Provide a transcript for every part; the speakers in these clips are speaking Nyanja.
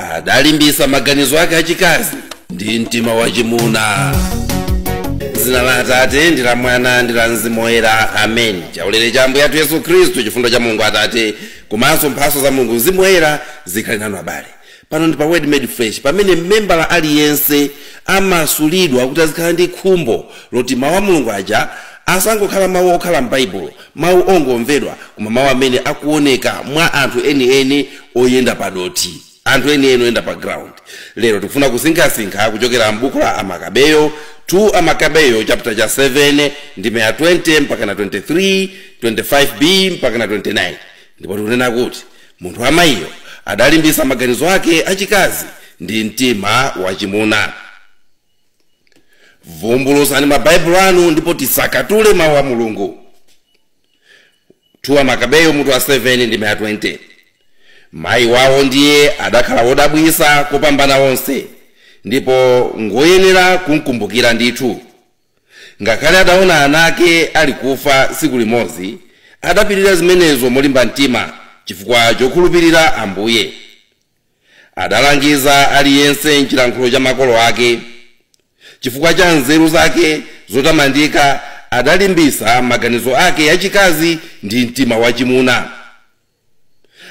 Adalimbitsa maganizo ake achikazi ndi mtima wa Chimuna. Zina la Atate ndi la Mwana ndi la Mzimu Woyera. Amen. Chaulere cha Ambuye athu Yesu Khristu, chifundo cha Mulungu Atate, komanso mphatso za Mulungu Mzimu Woyera zikhale nanu abale. Pano ndi pa Word Made Flesh, pamene membala aliyense amasulidwa kuti azikhala ndi khumbo loti mawu a Mulungu aja asangokhala mawu okhala m'Baibulo, mawu ongomvedwa, koma mawu amene akuoneka mwa anthu eni oyenda padoti, anthu eni oyenda pa ground. Lero tikufuna kusinkhasinkha kuchokera m'buku la Amakabeyo 2 Amakabeyo chapter cha 7 ndi 20 mpaka na 23, 25b mpaka na 29. Ndipo tikunena kuti munthu amayiyo adalimbitsa maganizo ake achikazi ndi mtima wa Chimuna. Vumbulutsani mabaibulo anu ndipo tisakatule mawu a Mulungu. 2 Amakabeyo mutu wa 7 ndi 20. Mayi wawo ndiye adakhala wodabwitsa kopambana onse, ndipo ngoyenera kumkumbukira ndithu. Ngakhale adaona anake ali kufa tsiku limodzi, adapirira zimenezo molimba mtima chifukwa chokhulupirira Ambuye. Adalangiza aliyense m'chilankhulo cha makolo ake. Chifukwa cha nzeru zake zotamandika, adalimbitsa maganizo ake achikazi ndi mtima wa Chimuna.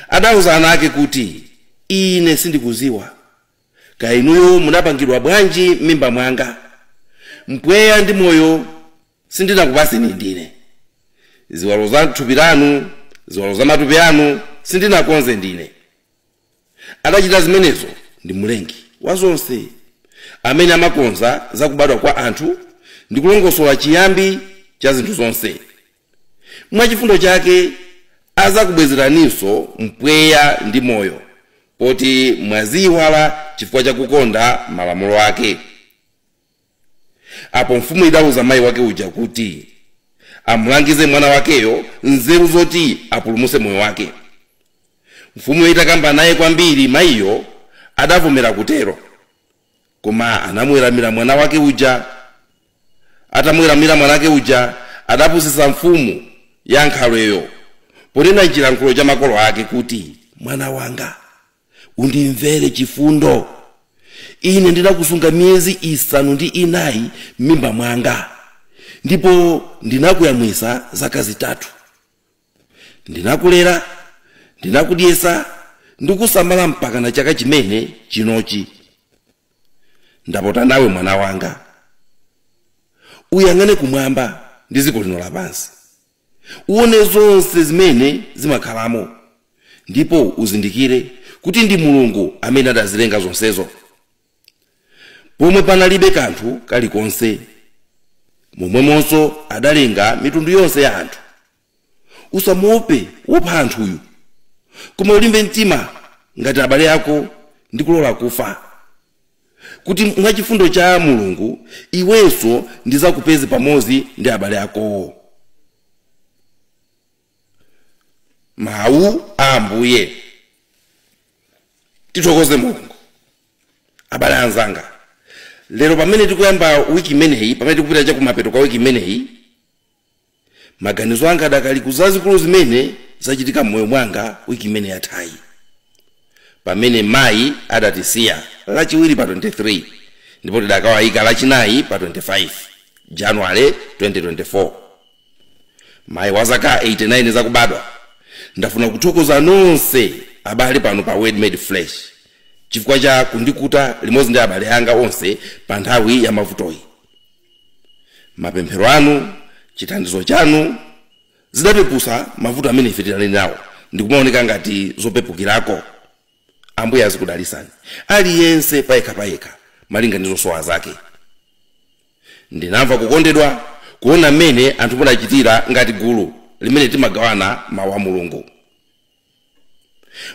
Adauza anake kuti, ine sindikuziwa, kaya inuyo munapangidwa bwanji m'mimba mwanga? Mpweya ndi moyo sindinakupaseni ndine. Ziwalo za thupi lanu, ziwalo za matupi anu sindinakonze ndine. Adachita zimenezo ndi Mlengi wa zonse, amene amakonza zakubadwa kwa anthu ndi kulongosola chiyambi cha zinthu zonse. Mwachifundo chake azakubwezeraninso mpweya ndi moyo, poti mwaziwala chifukwa cha kukonda malamulo ake. Apo mfumu idauza mayi wake uja kuti amulangize mwana wakeyo nzeru zoti apulumutse moyo wake. Mfumu itakamba naye kwambiri, mayiyo adavomera kutero, koma anamuweramira mwana wake uja. Atamuweramira mwana wake uja, adapusitsa mfumu ya nkhaloyo ponena m'chilankhulo cha makolo ake kuti, mwana wanga, undimvere chifundo. Ine ndinakusunga miyezi 9 m'mimba mwanga, ndipo ndinakuyamwitsa zaka 3. Ndinakulera, ndinakudyetsa, ndikusamala mpaka na chaka chimene chinochi. Ndapota nawe mwana wanga, uyang'ane kumwamba ndi dziko lino lapansi, uone zonse zimene zimakhalamo, ndipo uzindikire kuti ndi Mulungu amene adazilenga zonsezo. Pomwe panalibe kanthu kalikonse, momwemonso adalenga mitundu yonse ya anthu. Usamuope wopha anthuyu, koma ulimbe mtima ngati abale ako ndi kulola kufa, kuti mwachifundo cha Mulungu iwenso ndizakupeze pamodzi ndi abale akowo. Mawu a Ambuye. Tithokoze Mulungu. Abale anzanga, lero pamene tikuyamba wiki imeneyi, pamene tikupita chakumapeto kwa wiki imeneyi, maganizo anga adakali kuzazikulu zimene zachitika m'moyo mwanga wiki imene yathayi. Pamene mayi adatisiya lachiwiri pa 23, ndipo tidakawayika lachinayi pa 25 January 2024. Mayi wa zaka 89 zakubadwa. Ndafuna kuthokoza nonse abale pano pa Word Made Flesh chifukwa cha kundikuta limodzi ndi abale anga onse pa nthawi ya mavutoyi. Mapemphero anu, chithandizo chanu zidapeputsa mavuto amene ife tinali nawo, ndikumaoneka ngati zopepukirako. Ambuye azikudalisani aliyense payekha malinga ndi zosowa zake. Ndinamva kukondedwa kuona mmene anthu munachitira ngati gulu limene timagawana mawu a Mulungu.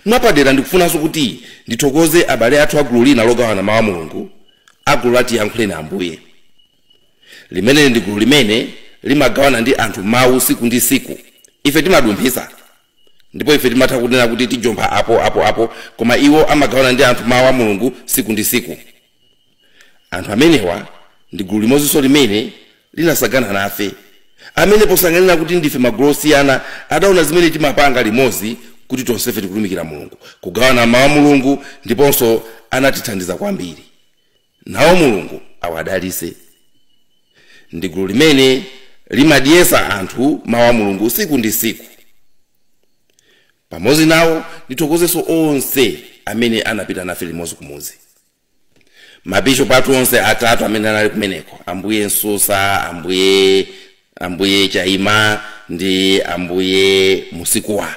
Mwapadera ndikufunanso kuti ndithokoze abale athu a gulu lina logawana mawu a Mulungu, a gulu lati Yankhuleni Ambuye. Limene ndi gulu limene limagawana ndi anthu mawu siku ndi siku. Ife timadumphitsa, ndipo ife timatha kunena kuti tijompha apo, koma iwo amagawana ndi anthu mawu a Mulungu siku ndi siku. Anthu amenewa ndi gulu limodzinso limene linasagana nafe, amene posangana kuti ndife magulu osiyana adaona zimene timapanga limodzi kuti tonsefe tikulumikira Mulungu, kugawana mawu a Mulungu, ndiponso anatithandiza kwambiri. Nawo Mulungu awadalitse. Ndi gulu limene limadyesa anthu mawu a Mulungu siku ndi siku. Pamodzi nawo ndithokozenso onse amene anapita nafe limodzi kumuzi. Mabishopu athu onse atatu amene anali kumeneko, Ambuye Nsusa, Ambuye Chaima ndi Ambuye Musikuwa.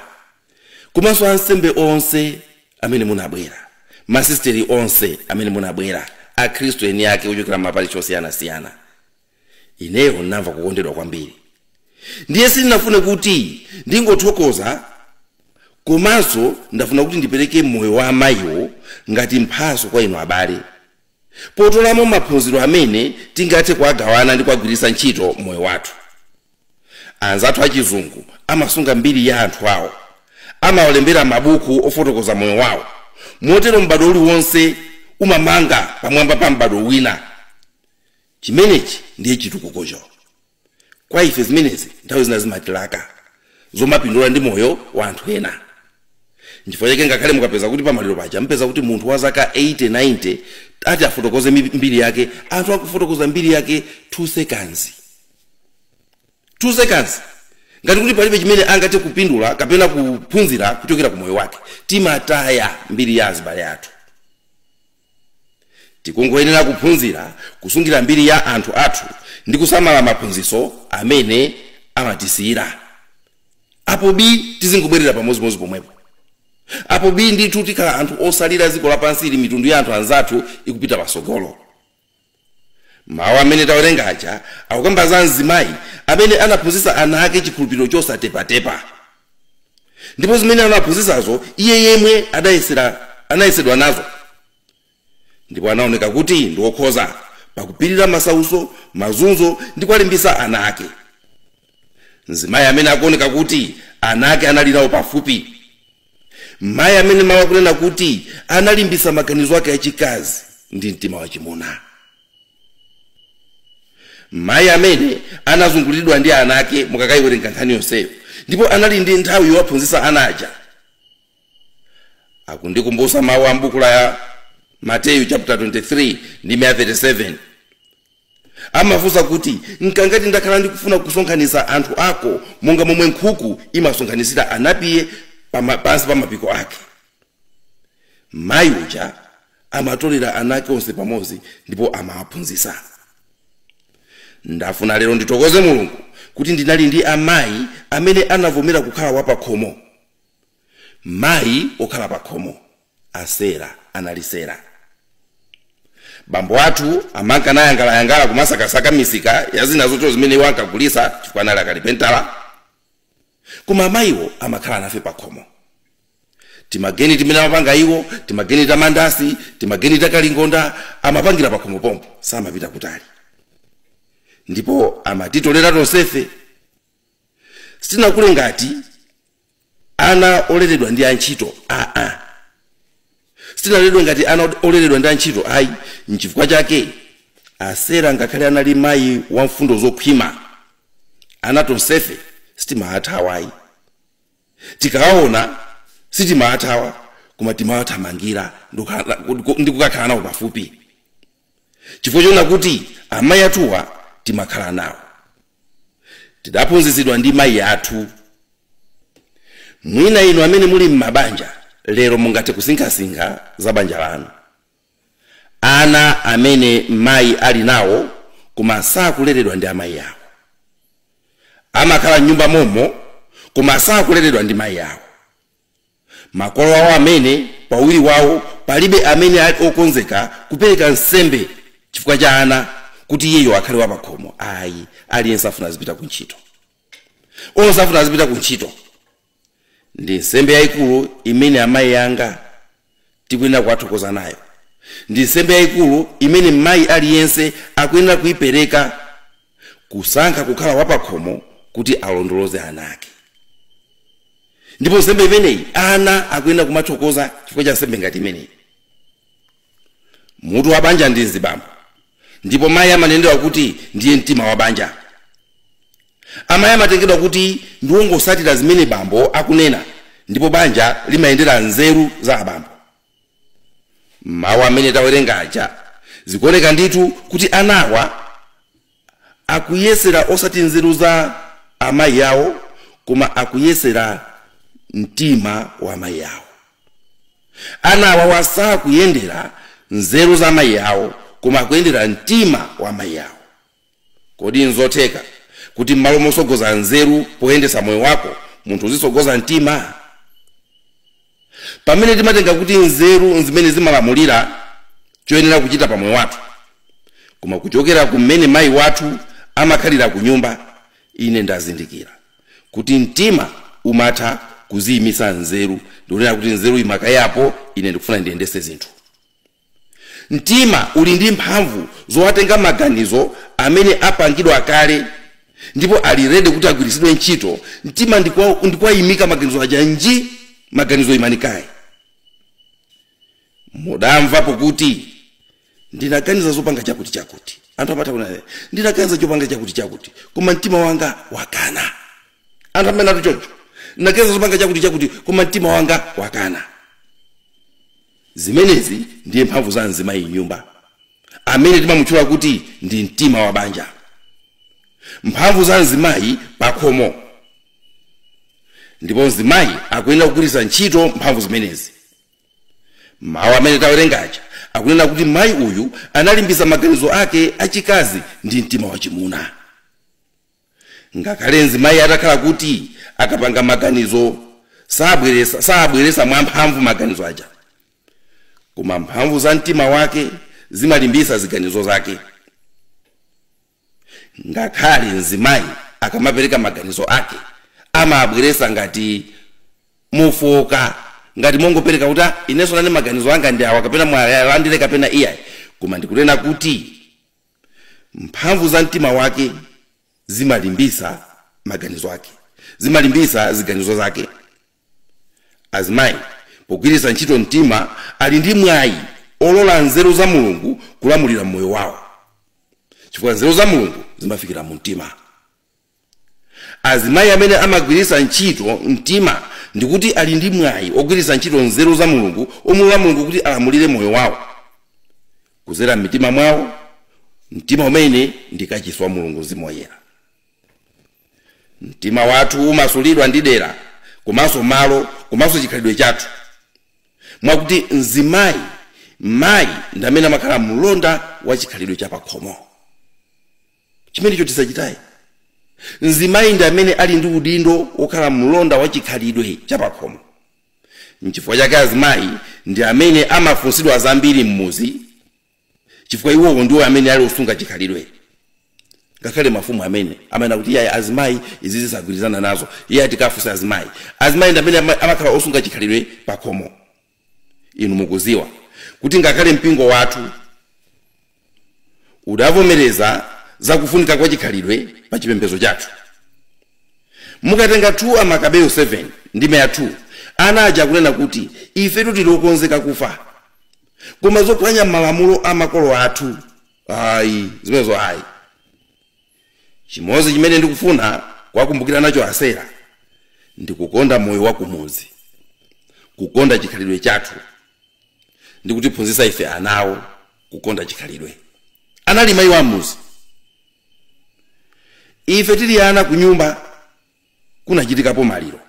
Komanso ansembe onse amene munabwera, masisteri onse amene munabwera, akhristu eni ake ochokera maparishi osiyanasiyana. Ineyo ndamva kukondedwa kwambiri. Ndiye sindinafune kuti ndingothokoza, komanso ndafuna kuti ndipereke moyo wa amayiwo ngati mphaso kwa inu abale, potolamo maphunziro amene tingathe kuagawana ndi kuagwiritsa ntchito moyo wathu. Anzathu achizungu amasunga mbiri ya anthu awo, amawalembera mabuku ofotokoza moyo wawo, motero m'bado uliwonse umamanga pamwamba pa m'bado wina. Chimenechi ndiye chitukukocho. Kwa ife zimenezi nthawi zina zimatilaka zomapindula ndi moyo wa anthu ena. Chifukwa chake ngakhale mukapeza kuti pamaliro paja mpeza kuti munthu wa zaka 80-90 ati afotokoze mbiri yake, anthu akufotokoza mbiri yake 2 seconds. 2 seconds. Ngati kuti palibe chimene angathe kupindula kapena kuphunzira kuchokera ku moyo wake, timataya mbiri ya azibale athu. Tikungoyenera kuphunzira kusungira mbiri ya anthu athu ndi kusamala maphunziso amene amatisiyira. Apo bi tizingobwerera pamodzi pomwepo. Apo bi ndithu tikhala anthu osalira dziko lapansi ili mitundu ya anthu anzathu ikupita pasogolo. Mawu amene tawerengaja akukamba za mzimayi amene anaphunzitsa ana ake chikhulupiriro chosatepatepa. Ndipo zimene anaphunzitsazo iye yemwe anayesedwa nazo. Ndipo anaoneka kuti ndi okhoza pakupirira masauso, mazunzo ndi kuwalimbitsa ana ake. Mzimayi amene akuoneka kuti ana ake anali nawo pafupi. Mayi amene mawu akunena kuti analimbitsa maganizo ake achikazi ndi mtima wa chimuna. Mayi amene anazungulidwa ndi ana ake mukakayiwerenga nkhani yonseyo, ndipo anali ndi nthawi yowaphunzitsa ana aja. Akundikumbutsa mawu a m'buku la Mateyu chapter 23 ndi 37. Amafunsa kuti nkangati ndakhala ndikufuna kusonkhanitsa anthu ako monga momwe nkhuku imasonkhanitsira anapiye pansi pa mapiko ake. Mayi uja amatolera ana ake onse pamodzi ndipo amawaphunzitsa. Ndafuna lero nditokoze Mulungu kuti ndinali ndi amayi amene anavomera kukhala wapakhomo. Mayi okhala pakhomo, Asera analisera. Bambo athu amanka nayangala kumasakasaka misika yazina zoto zimene wankagulitsa chifukwa anali akalipentala. Koma amayiwo amakhala nafe pakhomo. Timageni timene amapanga iwo, timageni tamandasi, timageni takalingonda, amapangira pakhomo pompo, samapita kutali. Ndipo amatitolera tonsefe. Sitinakule ngati ana oleredwa ndi antchito. Sitinaledwa ngati ana oleredwa ndi antchito ayi. N'chifukwa chake Asera ngakhale anali mayi wa mfundo zokhwima, ana tonsefe sitimaathawa ayi. Tikawaona sitimaathawa, koma timawathamangira ndi kukakhala nawo pafupi. Chifukwa chona kuti amayi athuwa timakhala nawo. Tidaphunzitsidwa ndi mayi athu. Mwina inu amene muli m'mabanja lero mungathe kusinkhasinkha za banja lanu. Ana amene mayi ali nawo koma sakuleredwa ndi amayi awo. Amakhala m'nyumba momo koma sakuleredwa ndi mayi awo. Makolo awo amene pawiri wawo palibe amene ali okonzeka kupereka nsembe chifukwa cha ana kuti iyeyo akhale wapakhomo. Ayi, aliyense afuna azipita ku ntchito. Onse afuna azipita ku ntchito. Ndi nsembe yayikulu imene amayi anga tikuyenera kuwathokoza nayo. Ndi nsembe yayikulu imene mayi aliyense akuyenera kuyipereka, kusankha kukhala wapakhomo kuti alondoloze ana ake. Ndipo nsembe imeneyi ana akuyenera kumathokoza chifukwa cha nsembe ngati imeneyi. Mutu wa banja ndi mzibambo, ndipo mayi amanenedwa kuti ndiye mtima wa banja. Amayi amatengedwa kuti ndiwongosatira zimene bambo akunena ndipo banja limayendera nzeru za abambo. Mawu amene tawerenga aja zikuoneka ndithu kuti anawa akuyesera osati nzeru za amayi awo koma akuyesera mtima wa amayi awo. Anawa wasakuyendera nzeru za amayi awo koma akuyendera mtima wa amayi awo. Kodi nzotheka kuti m'malo mosogoza nzeru poyendesa moyo wako munthu uzisogoza mtima? Pamene timatenga kuti nzeru zimene zimalamulira choyenera kuchita pa moyo wathu, koma kuchokera kumene mayi wathu amakhalira ku nyumba, ine ndazindikira kuti mtima umatha kuziyimisa nzeru. Ndikunena kuti nzeru imakayapo, ine ndikufuna ndiyendese zinthu. Mtima uli ndi mphamvu zowatenga maganizo amene apangidwa kale ndipo ali ready kuti agwiritsidwe ntchito. Mtima ndikwayimika maganizo aja nji, maganizo imanikaye. Mudamvapo kuti ndinaganiza zopanga chakuti. Anthu amata kuna ndinaganiza chopanga chakuti koma mtima wanga wakana. Anthu amene atuchocho ndinaganiza zopanga chakuti koma mtima wanga wakana. Zimenezi ndiye mphamvu za mzimayi nyumba amene timamutchula kuti ndi mtima wa banja. Mphamvu za mzimayi pakhomo, ndipo mzimayi akuyenera kugwiritsa ntchito mphamvu zimenezi. Mawu amene tawerengaja akunena kuti mayi uyu analimbisa maganizo ake achikazi ndi mtima wa chimuna. Ngakhale mzimayi atakhala kuti akapanga maganizo sabweresa mwamphamvu maganizo aja, koma mphamvu za mtima wake zimalimbisa ziganizo zake. Ngakhale mzimayi akamapereka maganizo ake amabweresa ngati mufoka, ngati mongopereka kuti inenso nane maganizo anga ndi awa kapena mwalandire kapena iyayi, koma ndikunena kuti mphamvu za mtima wake zimalimbisa maganizo ake, zimalimbisa ziganizo zake. Azimayi pogwiritsa ntchito mtima ali ndi mwayi olola nzeru za Mulungu kulamulira moyo wawo, chifukwa nzeru za Mulungu zimafikira mu mtima. Azimayi amene amagwiritsa ntchito mtima ndikuti ali ndi mwayi ogwiritsa ntchito nzeru za Mulungu omulula Mulungu kuti alamulire moyo wawo kuzera mmitima mwawo. Mtima umene ndi kachisi wa Mulungu Mzimu Woyera. Mtima wathu umasulidwa ndi dera komanso malo komanso chikhalidwe chathu, mwakuti mzimayi mayi ndi amene amakhala mlonda wa chikhalidwe cha pakhomo. Chimenecho tisachitaye. Mzimayi ndi amene ali ndi udindo wokhala mlonda wa chikhalidwe cha pakhomo. N'chifukwa chake azimayi ndi amene amafunsidwa zambiri mmuzi, chifukwa iwowo ndiwo amene ali osunga chikhalidwe. Ngakhale mafumu amene amene kuti iye azimayi izi zisagwirizana nazo, iye atikafunsa azimayi. Azimayi ndi amene amakhala osunga chikhalidwe pakhomo. Inu mukuziwa kuti ngakhale mpingo wathu udavomereza zakufunika kwa chikhalidwe pa chipembedzo chathu. Mukatenga 2 Makabeyo 7 ndime ya 2 anaja kunena kuti ife tilikonzeka kufa, koma zophwanya malamulo amakolo athu ayi zimenezo ayi. Chimodzi chimene ndikufuna kuwakumbukira nacho asera ndikukonda moyo wa kumuzi, kukonda chikhalidwe chathu, ndikutiphunzitsa ife anawo kukonda chikhalidwe. Anali mayi wa muzi. Ife tili ana ku nyumba kunachitikapo maliro,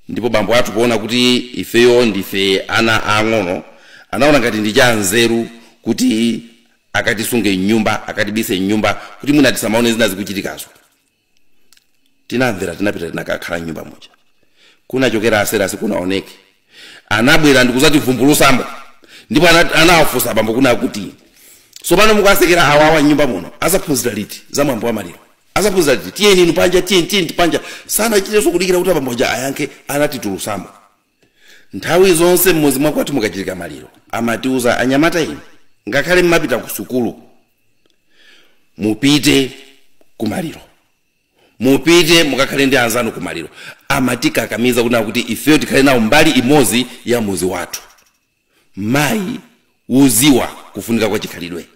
ndipo bambo athu poona kuti ifeyo ndife ana ang'ono, anaona ngati ndi cha nzeru kuti akatisunge nyumba, akatibise nyumba kuti mwina tisamaone zina zikuchitikazo. Tinamvera, tinapita tinakakhala nyumba moja. Kunachokera asera sikunaoneke. Anabwera ndikuzati vumbulusambo, ndipo anawafunsa bambo kuna kuti sopano mukasekera awawa nyumba muno azaphunzira liti za mwambo wa maliro, azaphunzira liti tiyeni inu panja, tiyeni panja. Sana chiteso kudikira kuti bamboja ayanke anatitulusambo. Nthawi zonse mmozi mwakwati mukachitika maliro amatiuza anyamata inu ngakhale mmapita ku sukulu mupite ku maliro, mupite mukakhale ndi anzanu ku maliro. Amatikakamiza kuti ifeyo tikhale nawo mbali imodzi ya muzi wathu. Mayi uziwa kufunika kwa chikhalidwe.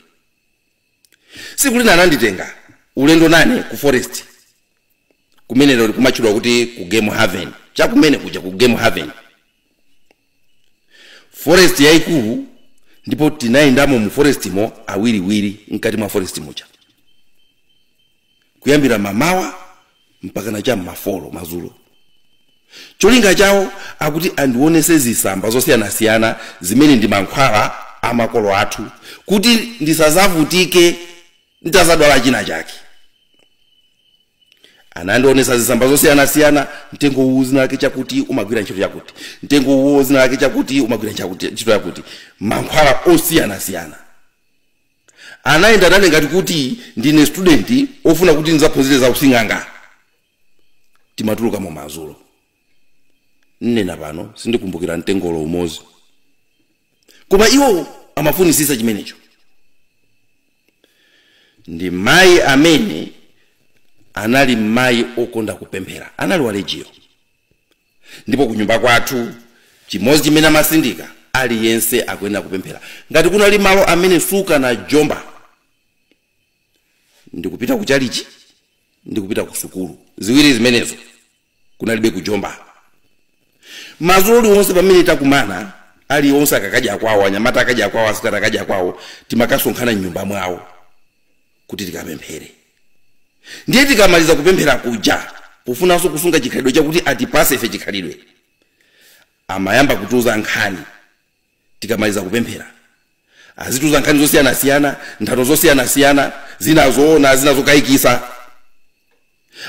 Siku lina ananditenga ulendo nane ku forest, kumene lero kumachulwa kuti ku game haven chakumene kuja ku Game Haven forest yaikulu ndipo tinayendamo mu forest mo awiriwiri mkati mwa forest mucha kuyambira mamawa mpaka na cha mafolo mazulo. Cholinga chawo akuti andionese zisamba zosiyana-siyana zimene ndi mankhwala amakolo athu kuti ndisazavutike nditazadwala china chake. Anandionesa zisamba zosiyana-siyana, mtengo uwu zina lake chakuti umagwira ntchito yakuti, mtengo uwu zina lake chakuti umagwira ntchito yakuti, mankhwala osiyana-siyana. Anayenda nane ngati kuti ndine student ofuna kuti ndizaphunzire za usinganga. Timatuluka mu mazulo. Nena pano sindikumbukira mtengolo umozi. Koma iwo amafunisisa chimenecho. Ndi mayi amene anali mayi okonda kupemphera, anali wa legio. Ndipo kunyumba kwathu chimozi chimene amasindika aliyense akuyenera kupemphera. Ngati kunali malo amene suka na jomba, ndikupita kuchalichi, ndikupita ku sukulu. Ziwiri zimenezo kunalibe kujomba. Mazulo wonse pamene takumana ali wonse akakadya kwawo, anyamata akadya kwawo, asikana akadya kwawo, timakasonkhana nyumba mwawo kuti tikapemphere. Ndiye tikamaliza kupemphera kuja kufunanso kusunga chikhalidwe chakuti atipase ife chikhalidwe. Amayamba kutuza nkhani tikamaliza kupemphera. Azituza nkhani zosiyana-siyana, nthano zosiyana-siyana, zinazoona zinazokayikisa.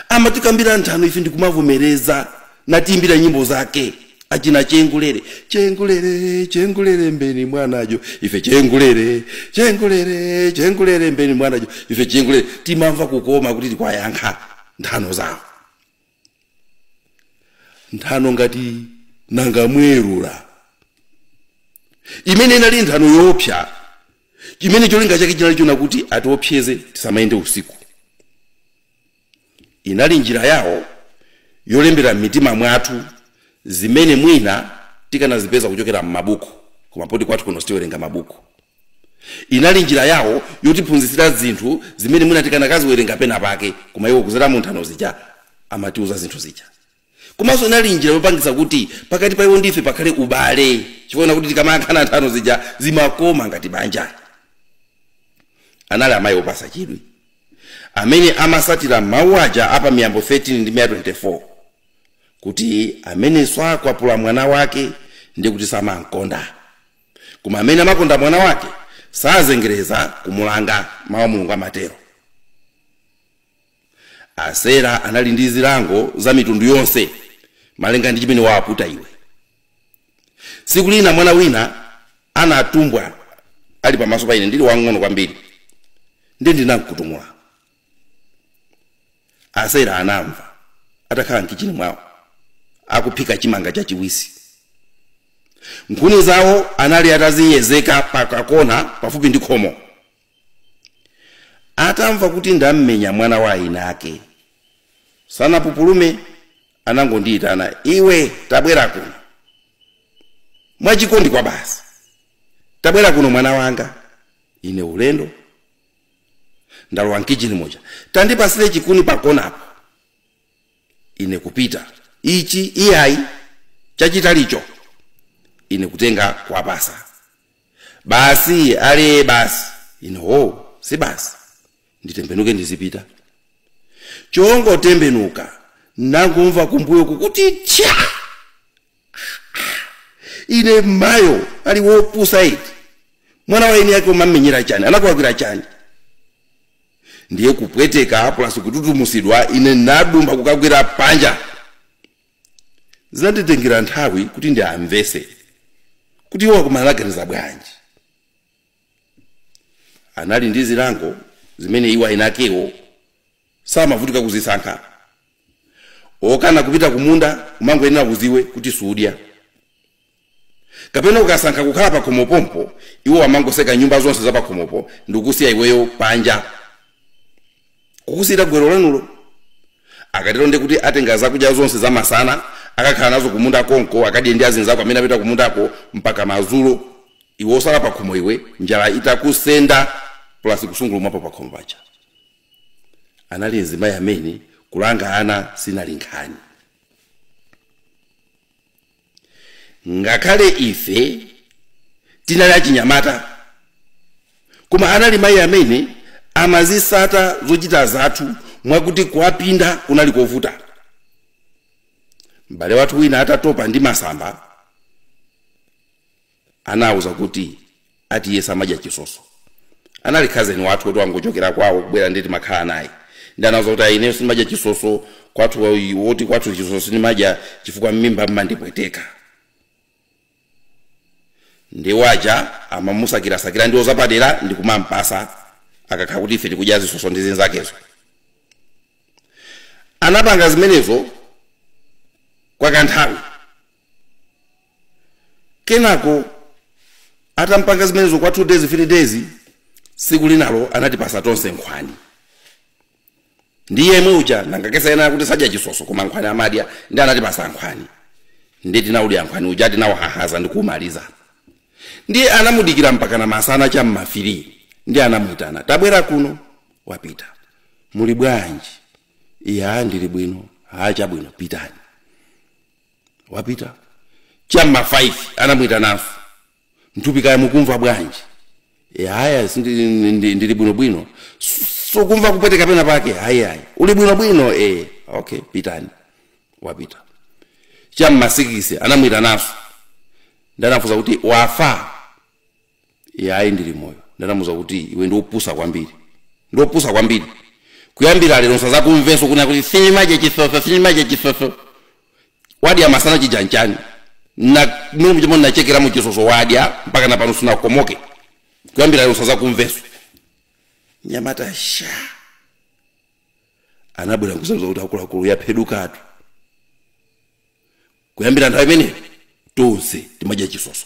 Amatikambira nthano ife ndikumavomereza natimbira nyimbo zake. Achina chengulere, chengulere, chengulere mbeni mwanajo, ife chengulere, chengulere, chengulere mbeni mwanajo, ife chengulere. Timamva kukoma kuti tikwayankha nthano zawo. Nthano ngati nanga mwerula. Imene inali nthano yopsa. Chimene cholinga chake chinali chona kuti atiopseze tisamayende usiku. Inali njira yawo yolembera mitima mwathu zimene mwina tikanazipeza kuchokera m'mabuku, koma poti kwathu kuno tiwerenga mabuku. Inali njira yawo yotiphunzitsira zinthu zimene mwina tikanakaziwerenga pena pake, koma iwo kuzera mu nthano zija amatiuza zinthu zija. Komanso inali njira yopangisa kuti pakati pa iwo ndife pakhale ubale, chifukwa kuti tikamankhana nthano zija zimakoma ngati banja. Anali amayi opasa chidwi amene amasatira mawu aja apa Miyambo 13 ndi 24 kuti amene sakwapula mwana wake ndi kuti samankonda, koma amene amakonda mwana wake sazengereza kumulanga, mawu Mulungu amatero. Asera anali ndi zilango za mitundu yonse malinga ndi chimene waputa iwe. Siku lina mwana wina anatumbwa ali pamaso pa ine, ndili wang'ono kwambiri, ndi ndinakutumula. Asera anamva atakhala mkichini mwawo akuphika chimanga cha chiwisi. Nkhuni zawo anali ataziyezeka pakakona pafupi ndi khomo. Atamva kuti ndammenya mwana wa inake, sanapupulume anangondiyitana, iwe tabwera kuno. Mwachikondi kwa basi, tabwera kuno mwana wanga. Ine ulendo ndalowa mkichini moja, tandipasire chikuni pakonapo. Ine kupita ichi iyayi chachitalicho, ine kutenga kwa pasa. Basi ale basi, ine si basi, nditembenuke ndizipita. Chongo tembenuka nangomva kumbuyo kukuti cha. Ine mayo ali wopusa iti, mwana wa ine yake umamenyera chani, anakuwakwira chani. Ndiye kupweteka plus kututumusidwa, ine nadumba kukagwira panja. Zinanditengera nthawi kuti ndiamvese kuti iwo akumalaganiza bwanji. Anali ndi zilango zimene iwo inakewo samavutika kuzisankha. Okana kupita kumunda umangoyenera kuziwe kuti sudya. Kapena ukasankha kukhala pa khomopompo, iwo amangoseka nyumba zonse za pa khomopo ndikusiya iweyo panja. Kukusira gwero lanulo. Akatero ndi kuti atenga zakudya zonse za masana akakhala nazo kumunda konko, akadye ndi azinzako amene apita kumundako mpaka mazulo. Iwo sala pa khomo iwe njala itakusenda plus kusungulumwa pa khomo pacha. Anali nzimayi amene kulanga ana sinali nkhani. ngakhale ife tinali achinyamata koma anali mayi amene amazisata zochita zathu mwakuti kuwapinda kunali kovuta. M'bale wathu wina atatopa ndi masamba anawuza kuti ati Yesu amadya chisoso. Anali cousin wathu kuti wangochokera kwawo kubwera nditi makhala naye. Ndi anawuza kuti ine simadya chisoso kwathu woti kwathu chisoso sinimadya chifukwa mmimba mmandipweteka. Ndi waja amamusakira ndi ozapadera ndi kumampasa akakhala kuti ife tikudya zisoso ndi zinzakezo. Anapanga zimenezo kwa kanthawi. Kenako atampanga zimenezo kwa 2 days 3 days, siku linalo anatipasa tonse nkhwani. Ndiye muja nangakesa ena kuti sadya chisoso koma nkhwani amadya, ndi anatipasa nkhwani. Ndi tinaudya nkhwani uja tinawahahaza ndi kumaliza. Ndiye anamudikira mpaka na masana cha mmafiri. Ndiye anamwitana, tabwera kuno. Wapita. Muli bwanji? Iya ndili bwino. Acha bwino, pitani. Wapita. Chamma 5 anamwitana. Mtupika mukumva bwanji? Haya ndili bwino. So kumva kupeteka pena pake. Haya. Uli bwino okay, pitani. Wapita. Chamma 6 anamwitana. Ndanafuza kuti wafa. Yayi ndili moyo. Ndanamuza kuti iwe ndopusa kwambiri. Ndopusa kwambiri. Kuyambira lero nsazakumveso kuna kuti sinimadya chisoso. Wadya masana chijanchani. Na mimi mjomoni nachekera mu chisoso wadya mpaka na pano sina komoke. Kuyambira lero nsazakumveso. Nyamata sha. Anabwera kusemza kuti akulu yapedukatu. Kuyambira nthawi imene tonse timadya chisoso.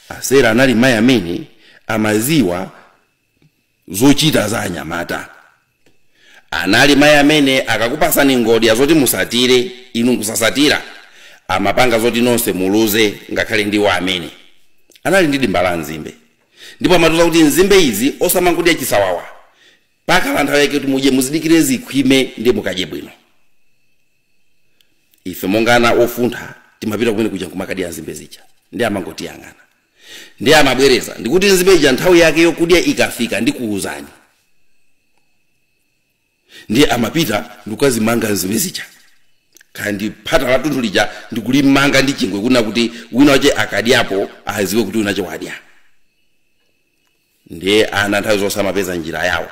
Asera anali mayi amene amaziwa zochita za anyamata. Anali mayi amene akakupasani ngodya zoti musatire inu kusasatira, amapanga zoti nonse muluze ngakhale ndi wa amene. Anali ndi dimba la nzimbe. Ndipo amatuza kuti nzimbe izi osamangudya chisawawa. Pakala nthawi yake kuti mudye muzidikire zikhwime ndi mukadye bwino. Ife mongana ofuntha timapita kumene kuja kumakadya nzimbe zija. Ndi amangoti yangana. Ndi amabwereza ndikuti nzimbe ija nthawi yake yokudya ikafika ndikuuzani. Ndi amapita ndikazimanga nzimbe zija. Kandi phata la tundu lija ndikulimanga ndi chingwe kuna kuti wina wache akadyapo aziwe kuti unacho wadya. Ndi ana nthawi zonse amapeza njira yawo.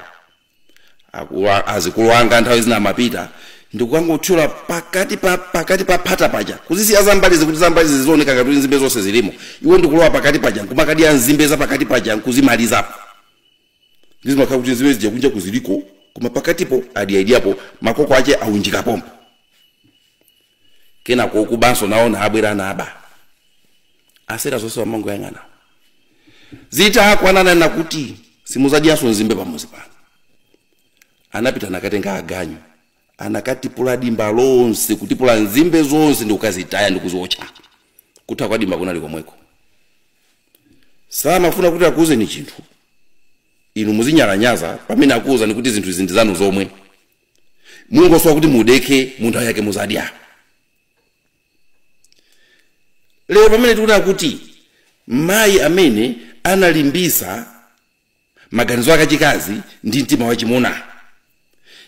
Azikulu anga nthawi zina amapita ndikukangothyola pakati pa phata paja kuzisiya zambalizi kuti zambalizi zizioneka ngati nzimbe zonse zilimo. Iwo ndikulowa pakati paja kumakadya nzimbe za pakati paja kuzimalizapo. Ndizimakhala kuti nzimbe zija kunja kuziliko koma pakatipo adiyadiyapo makoko ache aunjika pompo. Kenako kubanso naona abwera na aba. Asera zonse wamango yang'ana. Zita kwanana na kuti simuzadyaso nzimbe pamuzi pano. Anapita nakatenga aganyu. Anakatipula dimba lonse kutipula nzimbe zonse ndi ukazitaya ndi kuzocha. Kutha kwa dimba kunali komweko. Sama afuna kuti akuze ni chinthu. Inu muzinyalanyaza pamene akuza ni kuti zinthu zindi zanu zomwe. Mungu oswa kuti mudeke munthu yake muzadya. Leo pamene tikuona kuti mayi amene analimbisa maganizo ake achikazi ndi mtima wa Chimuna.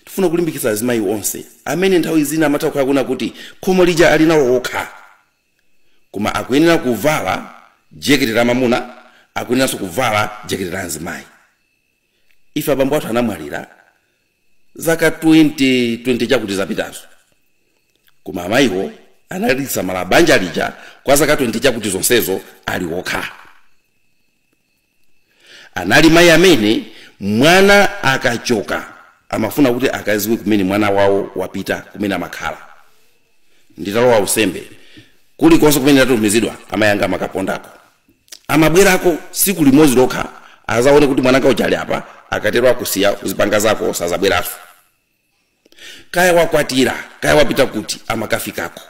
Tifuna kulimbikitsa azimayi onse amene nthawi zina amatakhala kuna kuti khomo lija ali nawo okha. Koma akuyenera kuvala jeketi la mamuna, akuyeneranso kuvala jeketi la azimayi. Ife abambo athu anamwalira zaka 20 chakuti zapitazo. Koma amayiwo analitsa malabanja lija kwa zaka 20 chakuti zonsezo ali okha. Anali mayi amene mwana akachoka amafuna kuti akaziwe kumene mwana wawo wapita kumene amakhala. Nditalowa usembe kuli konse kumene atumizidwa amayanga makapondako. Amabwerako siku limodzi lokha azaone kuti mwanaka uchali apa akaterwa kusiya uzipanga zako sazabweraso. Kaya wakwatira kaya wapita kuti amakafikako.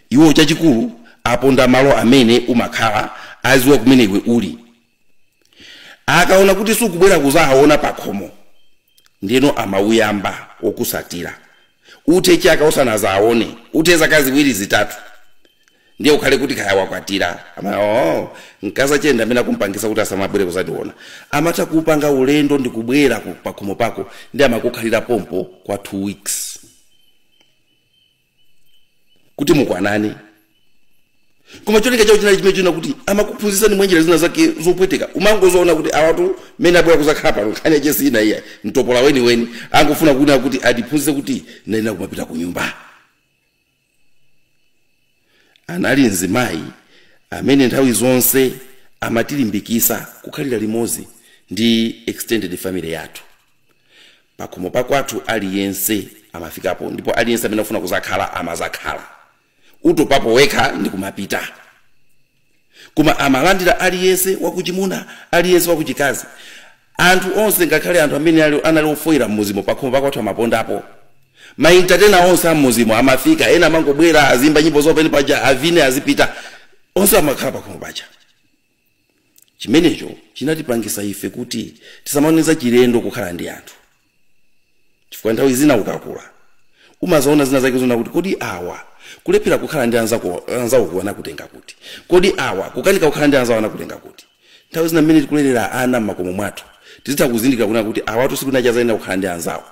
Iwo chachikulu aponda malo amene umakhala aziwe kumene iwe uli. Akaona kuti sukubwera kuzahaona pakhomo ndino amauyamba okusatira. uthe chaka usanazaone uthe zaka ziwiri zitatu ndiye ukhale kuti kaya wakwatira nkaza chenda amene akumpangisa kuti asamabwere kuzationa amata kupanga ulendo ndi kubwera pakhomo pako ndi amakukhalira pompo kwa 2 weeks kuti mukwanane koma cholinga chawo chinali chimene kuti amakuphunzitsa ni mwenjera zina zake zopweteka umangozoona kuti awatu mene abwera kuzakhala pano nkhani chesina iya mtopola weni angofuna kuna kuti adiphunzitse kuti nena kumapita ku nyumba. Anali nzimayi amene nthawi zonse amatilimbikisa kukhalira limodzi ndi extended family yathu. Pakhomo pakwathu aliyense amafikapo ndipo aliyense amene afuna kuzakhala amazakhala. Utopapo wekha ndi kumapita. Kuma amalandira aliyense wakuchimuna, aliyense wakuchikazi. Anthu onse ngakhale anthu amene anali ofoira mmuzimo pakhomo pakwathu amapondapo. Maintatena onse amuzimo amafika ena mangobwera azimba nyimbo zopeni paja avine azipita onse amakhala pakhomo paja. Chimenecho chinatipangisa ife kuti tisamaneza chilendo kukhala ndi anthu. Chifukwa nthawi zina ukakula umazaona zina zake zona kuti kodi awa kulephera kukhala ndi anzawo kuwana kutenga kuti kodi awa kukanika kukhala ndi anzawo ana kutenga kuti. Nthawi zina mmene tikulelera ana makomo mwathu tizita kuzindikira kuna kuti awatu siku nacha zaina kukhala ndi anzawo.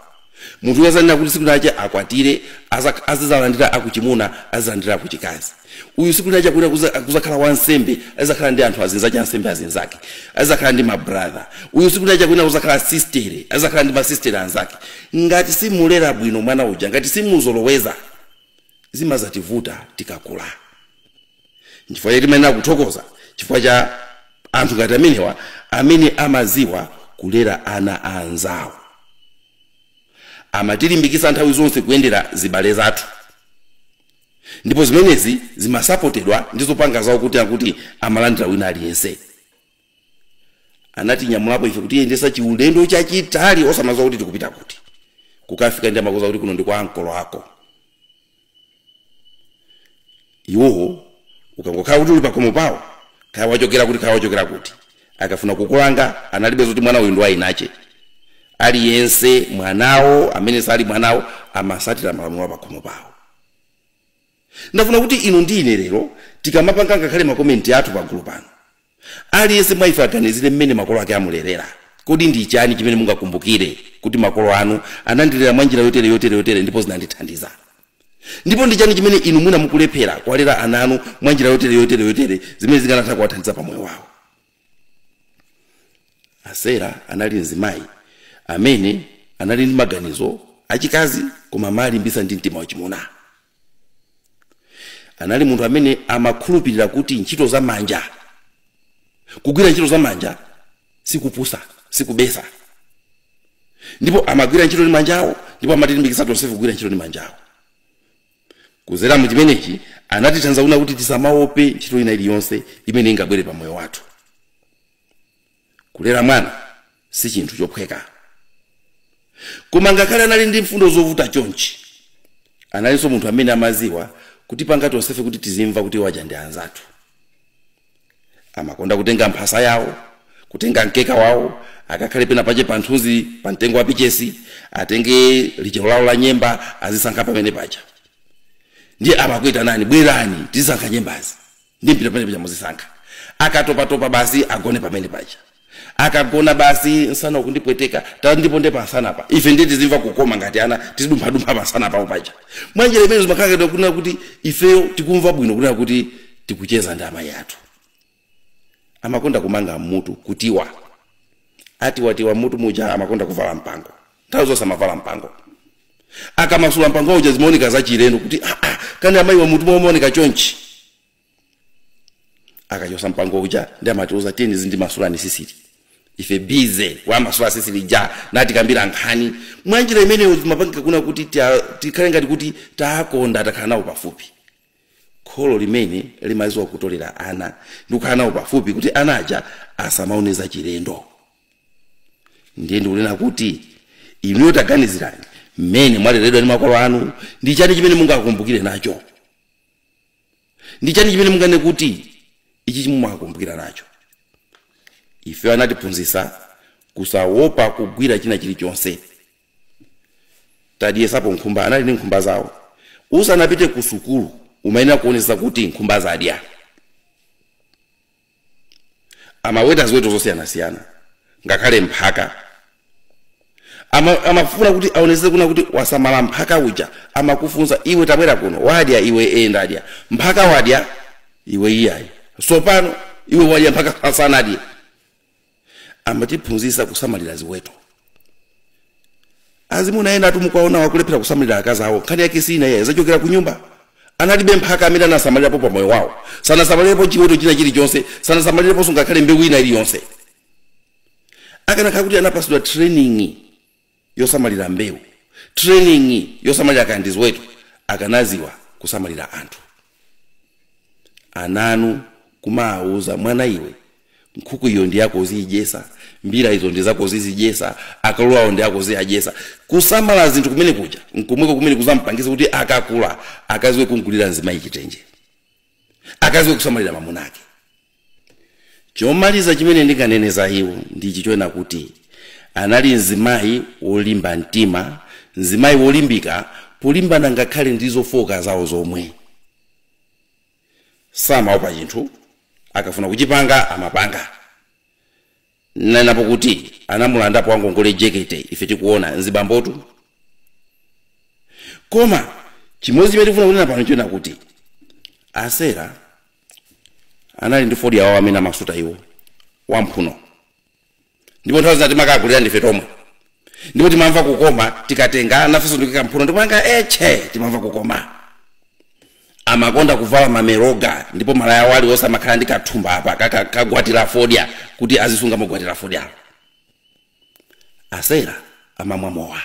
Munthu yazanena kuti siku nacha akwatire azizalandira akuchimuna azizalandira akuchikazi. Uyu siku nacha kuna kuzakhala wansembe azakhala ndi anthu azinzacha ansembe azinzake azakhala ndi mabrother. Uyu siku nacha kuna kuzakhala sister azakhala ndi masister anzake. Ngati simulera bwino mwana uja ngati simuzoloweza zimazativuta tikakula. Chifukwa chake timene akuthokoza chifukwa cha anthu ngati amenewa amene amaziwa kulera ana anzawo. Amatilimbikisa nthawi zonse kuyendera zibale zathu. Ndipo zimenezi zimasapotedwa ndizopanga zawo kuti amalandira wina aliyense. Anatinyamulapo ife kuti yendesa chiulendo chachitali osamaza kuti tikupita kuti. Kukafika ndi amakoza kuti kuno ndi kwa ankolo ako. Iwo ukangokhala kuti uli pakhomo pawo kaya wachokera kuti akafuna kukulanga analibe zoti mwana uyu ndi wainache. Aliyense mwanawo amene sali mwanawo amasatira malamulo pakhomo pawo. Ndafuna kuti inu ndi ine lero tikamapanga ngakhale makomenti athu pa group pano aliyense mwaife aganizire mmene makolo ake amulerera. Kodi ndi chani chimene mungakumbukire kuti makolo anu anandilera mwanjira yotere ndipo zinandithandiza. Ndipo ndi chani chimene inu mwina mukulephera kwalera ananu mwanjira yotere zimene zikanatha kuwathandiza pa moyo wawo. Asera anali nzimayi amene anali ndi maganizo achikazi koma amalimbisa ndi mtima wachimuna. Anali munthu amene amakhulupirira kuti ntchito za manja kugwira ntchito za manja sikupusa sikubesa. Ndipo amagwira ntchito ndi manjawo ndipo amatilimbikisa tonse kugwira ntchito ndi manjawo. Kuzera mu chimenechi anatithandiza kuna kuti tisamaope ntchito ina iliyonse imene ingabwere pa moyo wathu. Kulera mwana si chinthu chophweka. Koma ngakhale anali ndi mfundo zovuta chonchi analinso munthu amene amaziwa kuti panga tonsefe kuti tizimva kuti waja ndi anzathu. Amakonda kutenga mphasa yawo kutenga mkeka wawo akakhale pena pache panthuzi pa mtengo wa pichesi atenge lichero lawo la nyemba azisankha pamene paja. Ndiye amakuita nani bwerani tisankha nyembazi ndi mpita pamene paja muzisankha. Akatopa basi agone pamene paja. Akagona basi nsana ukundipweteka ndipo ndepa nsana pa ife nditi zimva kukoma ngati ana tizidumpha masana pa upaja. Mwanjira imene zimakhala kuna kuti ifeyo tikumva bwino kuna kuti tikucheza ndi amayi athu. Amakonda kumanga mutu kutiwa. Ati watiwa mutu muja amakonda kuvala mpango. Nthawi zonse amavala mpango. Akamasula mpango uja zimaoneka za chilendo kuti kani amayi wa mutu mooneka chonchi. Akachosa mpango uja ndi amatiuza teni zindi masulani sisiri. Ife bize wa masula sisiri ja nati kambira nkhani. Mwanjira imene zimapangika kuna kuti tikhale ngati kuti taakonda takhala nawo pafupi. Kholo limene limaziwa kutolera ana ndikukhala nawo pafupi kuti anaja asamaoneza chilendo. Ndiye ndikunena kuti inu taganizirani mmene mwaleredwa ndi makolo anu ndi chani chimene mungakumbukire nacho. Ndi chani chimene mungane kuti ichi chimumakumbukira nacho. Ife anatiphunzitsa kusaopa kugwira china chilichonse. tadyesapo nkhumba anali ndi nkhumba zawo usanapite ku sukulu umayenera kuonesa kuti nkhumba zadya amaweta ziweto zosiyanasiyana ngakhale mphaka amafuna kuti aonese kuna kuti wasamala mphaka uja amakufunza iwe tabwera kuno wadya iwe ndadya mphaka wadya iwe iyayi sopano iwe wadya mphaka sanadye amatiphunzitsa kusamalira ziweto azimuna ena tumukaona wakulephera kusamalira akazi awo nkhani yake sina yeye zachokera ku nyumba analibe mphaka amene anasamalirepo pa moyo wawo sanasamalirepo chiweto china chilichonse sanasamalirepo ngakhale mbewu ina iliyonse akanakhala kuti anapasidwa training yosamalira mbewu training yosamalira kandi ziweto akanaziwa kusamalira anthu ananu kumauza mwana iwe nkhuku iyo ndi yako ziyijesa mbira izo ndi zako zizijesa akalowa ndi yako ziyajesa kusamala zinthu kumene kuja nkumweko kumene kuzampangisa kuti akakula akaziwe kungulira nzimayi chitenje akaziwe kusamalira mamuna ake chomaliza chimene ndikaneneza iwo ndichi choena kuti anali nzimayi wolimba mtima nzimayi wolimbika polimbana ngakhale ndizofoka zawo zomwe samaopa chinthu akafuna kuchipanga amapanga napo kuti anamulandapo wangongole jekete ife tikuona nzibambotu koma chimodzi chimene tifuna kunena pano chona kuti Asera anali ndi fodi yawo amene amasuta iwo wamphuno ndipo nthawi zina timakagulira ndife tomwe ndipo timamva kukoma tikatenga nafeso ndikika mphuno ndikumanga timamva kukoma amakonda kuvala mameroga ndipo malaya wali osamakhala ndi kathumba apa kagwatira fodya kuti azisunga mogwatira fodya Asera amamwa mowa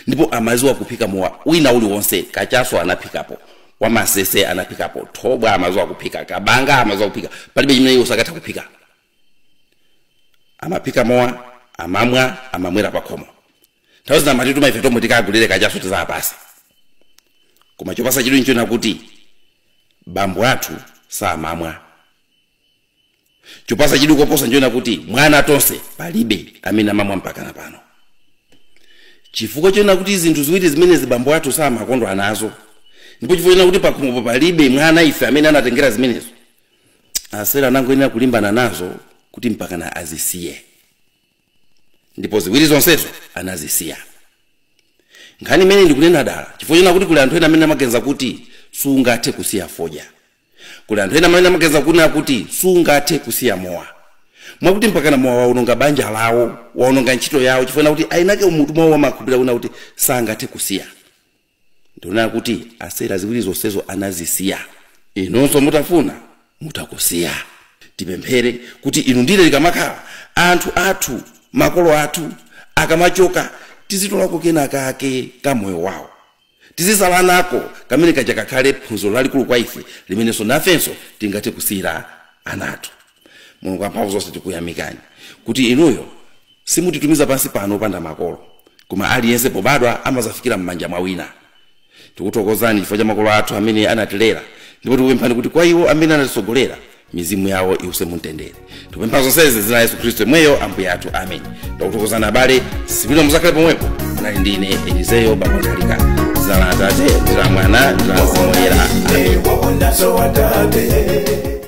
ndipo amaziwa kuphika mowa wina uli wonse kachaso anaphikapo wamasese anaphikapo thobwa amaziwa kuphika kabanga amaziwa kuphika palibe chimene iwo sakatha kuphika amaphika mowa amamwa amamwera pakhomo nthawi zina matituma ife tomwe tikagulire kachaso tizapasa koma chopasa chidu nchona kuti bambo athu samamwa chopasa chidu koposa nchona kuti mwana tonse palibe amene amamwa mpaka na pano chifukwa chona kuti zinthu ziwiri zimene zibambo athu samakondwa nazo ndipo chifukwa chona kuti pakhomo palibe mwana ife amene anatengera zimenezo Asera anangoyenera kulimbana nazo kuti mpaka na azisiye ndipo ziwiri zonsezo anazisiya nkhani imene ndikunena dala chifukwa chona kuti kuli anthu ena amene amagenza kuti sungathe kusiya fodya kuli anthu ena amene amagenza kuti sungathe kusiya mowa mwakuti mpaka na mowa waononga banja lawo waononga ntchito yawo chifukwa kuti ainake umutu mwawo amakhulupirira kuna kuti sangathe kusiya ndiona kuti Asera ziwiri zonsezo anazisiya inonso mutafuna mutakusiya tipemphere kuti inu ndile likamakhala anthu athu makolo athu akamachoka tizitolako kena kake ka moyo wawo tizisala nako kamene kaja kakhale phunziro lalikulu kwa ife limenenso nafenso tingathe kusiyira anathu Mulungu amphamvu zonse tikuyamikani kuti inuyo simutitumiza pansi pano opanda makolo koma aliyense pobadwa amazafikira m'manja mwa wina tikuthokozani chifukwa cha makolo athu amene anatilera ndipo tikupemphani kuti kwa iwo amene anatisogolera mizimu yawo iwuse mumtendere tikupempha zonsezi zina Yesu Khristu mweyo ambuye athu amen tikuthokozani abale sipino muzakhale pomwepo nali ndine Elizeo Nthalika zina la Atate ndi la Mwana ndi la Mzimu Woyera amen